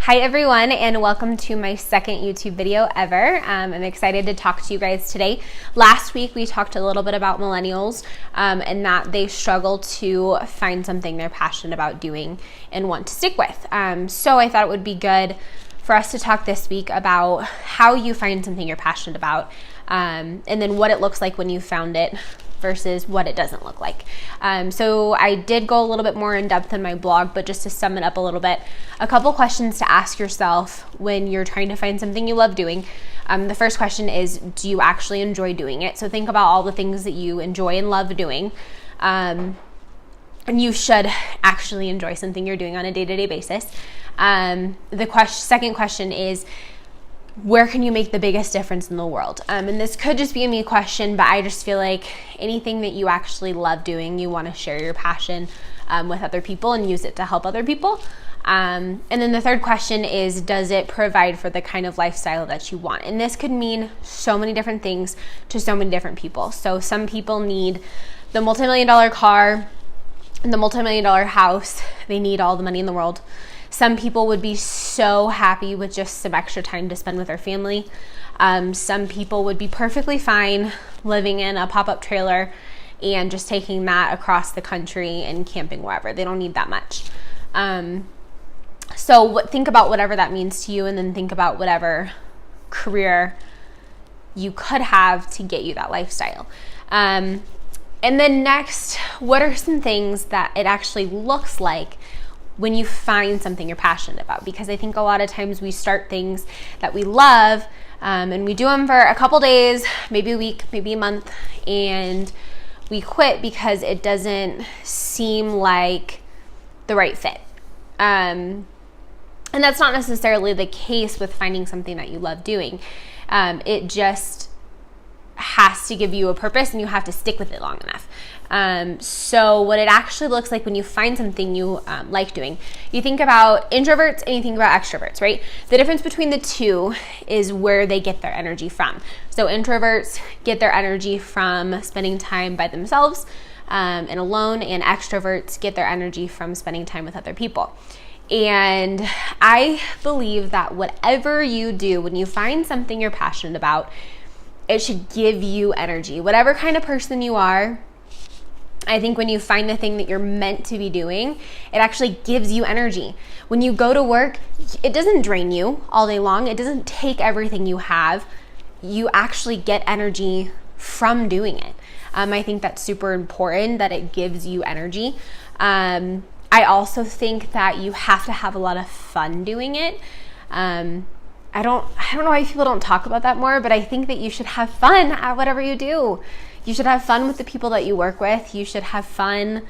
Hi everyone, and welcome to my second YouTube video ever. I'm excited to talk to you guys today. Last week we talked a little bit about millennials and that they struggle to find something they're passionate about doing and want to stick with. So I thought it would be good for us to talk this week about how you find something you're passionate about and then what it looks like when you found it versus what it doesn't look like. So I did go a little bit more in depth in my blog, but just to sum it up a little bit, a couple questions to ask yourself when you're trying to find something you love doing. The first question is, do you actually enjoy doing it? So think about all the things that you enjoy and love doing. And you should actually enjoy something you're doing on a day-to-day basis. The second question is, where can you make the biggest difference in the world? And this could just be a me question, but I just feel like anything that you actually love doing, you want to share your passion with other people and use it to help other people. And then the third question is, does it provide for the kind of lifestyle that you want? And this could mean so many different things to so many different people. So some people need the multi-million-dollar car and the multi-million-dollar house. They need all the money in the world. Some people would be so happy with just some extra time to spend with their family. Some people would be perfectly fine living in a pop-up trailer and just taking that across the country and camping wherever. They don't need that much. So think about whatever that means to you, and then think about whatever career you could have to get you that lifestyle. And then next, what are some things that it actually looks like when you find something you're passionate about? Because I think a lot of times we start things that we love and we do them for a couple days, maybe a week, maybe a month, and we quit because it doesn't seem like the right fit. And that's not necessarily the case with finding something that you love doing. It just has to give you a purpose, and you have to stick with it long enough. So what it actually looks like when you find something you like doing, you think about introverts and you think about extroverts, right? The difference between the two is where they get their energy from. So introverts get their energy from spending time by themselves and alone, and extroverts get their energy from spending time with other people. And I believe that whatever you do, when you find something you're passionate about, it should give you energy. Whatever kind of person you are, I think when you find the thing that you're meant to be doing, it actually gives you energy. When you go to work, it doesn't drain you all day long. It doesn't take everything you have. You actually get energy from doing it. I think that's super important, that it gives you energy. I also think that you have to have a lot of fun doing it. I don't know why people don't talk about that more, but I think that you should have fun at whatever you do. You should have fun with the people that you work with. You should have fun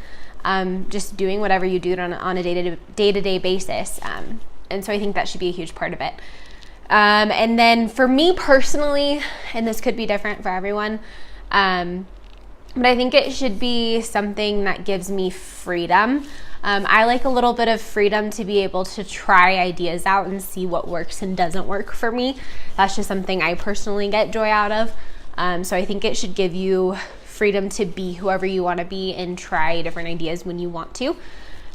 just doing whatever you do on a day-to-day basis. And so I think that should be a huge part of it. And then for me personally, and this could be different for everyone, but I think it should be something that gives me freedom. I like a little bit of freedom to be able to try ideas out and see what works and doesn't work for me. That's just something I personally get joy out of. So I think it should give you freedom to be whoever you want to be and try different ideas when you want to.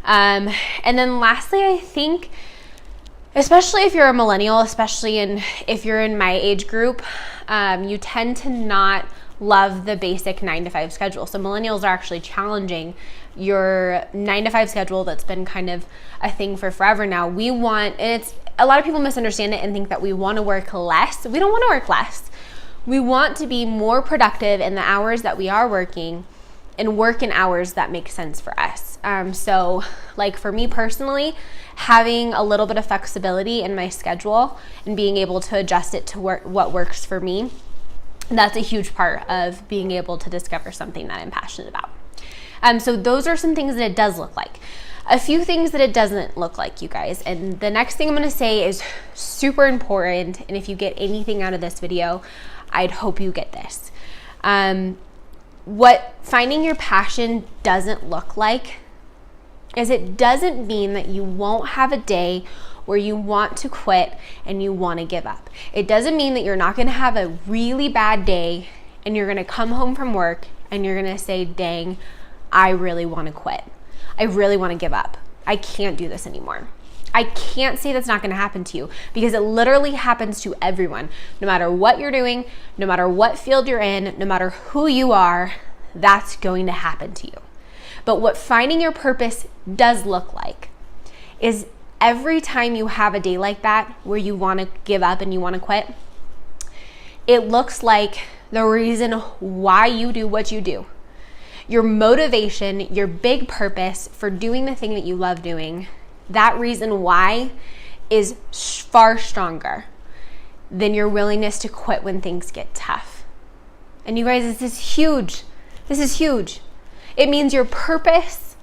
And then lastly, I think, especially if you're a millennial, if you're in my age group, you tend to not love the basic 9-to-5 schedule. So millennials are actually challenging your 9-to-5 schedule that's been kind of a thing for forever now. And a lot of people misunderstand it and think that we want to work less. We don't want to work less. We want to be more productive in the hours that we are working and work in hours that make sense for us. So like for me personally, having a little bit of flexibility in my schedule and being able to adjust it to what works for me, that's a huge part of being able to discover something that I'm passionate about. So those are some things that it does look like. A few things that it doesn't look like, you guys. And the next thing I'm going to say is super important. And if you get anything out of this video, I'd hope you get this. What finding your passion doesn't look like is it doesn't mean that you won't have a day where you want to quit and you want to give up. It doesn't mean that you're not going to have a really bad day and you're going to come home from work and you're going to say, dang, I really want to quit. I really want to give up. I can't do this anymore. I can't say that's not going to happen to you, because it literally happens to everyone. No matter what you're doing, no matter what field you're in, no matter who you are, that's going to happen to you. But what finding your purpose does look like is every time you have a day like that where you want to give up and you want to quit, it looks like the reason why you do what you do. Your motivation, your big purpose for doing the thing that you love doing, that reason why is far stronger than your willingness to quit when things get tough. And you guys, this is huge. This is huge. It means your purpose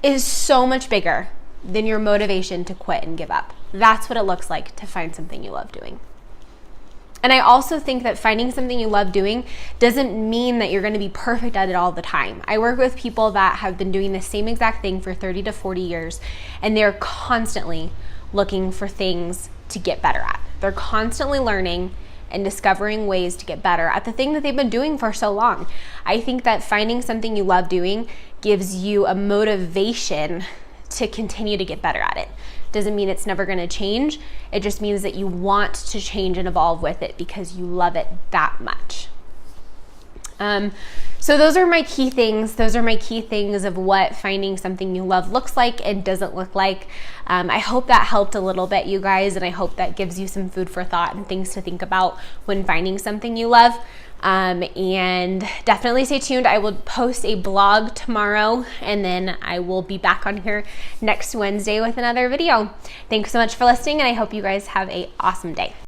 is so much bigger than your motivation to quit and give up. That's what it looks like to find something you love doing. And I also think that finding something you love doing doesn't mean that you're going to be perfect at it all the time. I work with people that have been doing the same exact thing for 30 to 40 years, and they're constantly looking for things to get better at. They're constantly learning and discovering ways to get better at the thing that they've been doing for so long. I think that finding something you love doing gives you a motivation to continue to get better at it. Doesn't mean it's never going to change. It just means that you want to change and evolve with it because you love it that much. So those are my key things. Those are my key things of what finding something you love looks like and doesn't look like. I hope that helped a little bit, you guys, and I hope that gives you some food for thought and things to think about when finding something you love. And definitely stay tuned. I will post a blog tomorrow, and then I will be back on here next Wednesday with another video. Thanks so much for listening, and I hope you guys have an awesome day.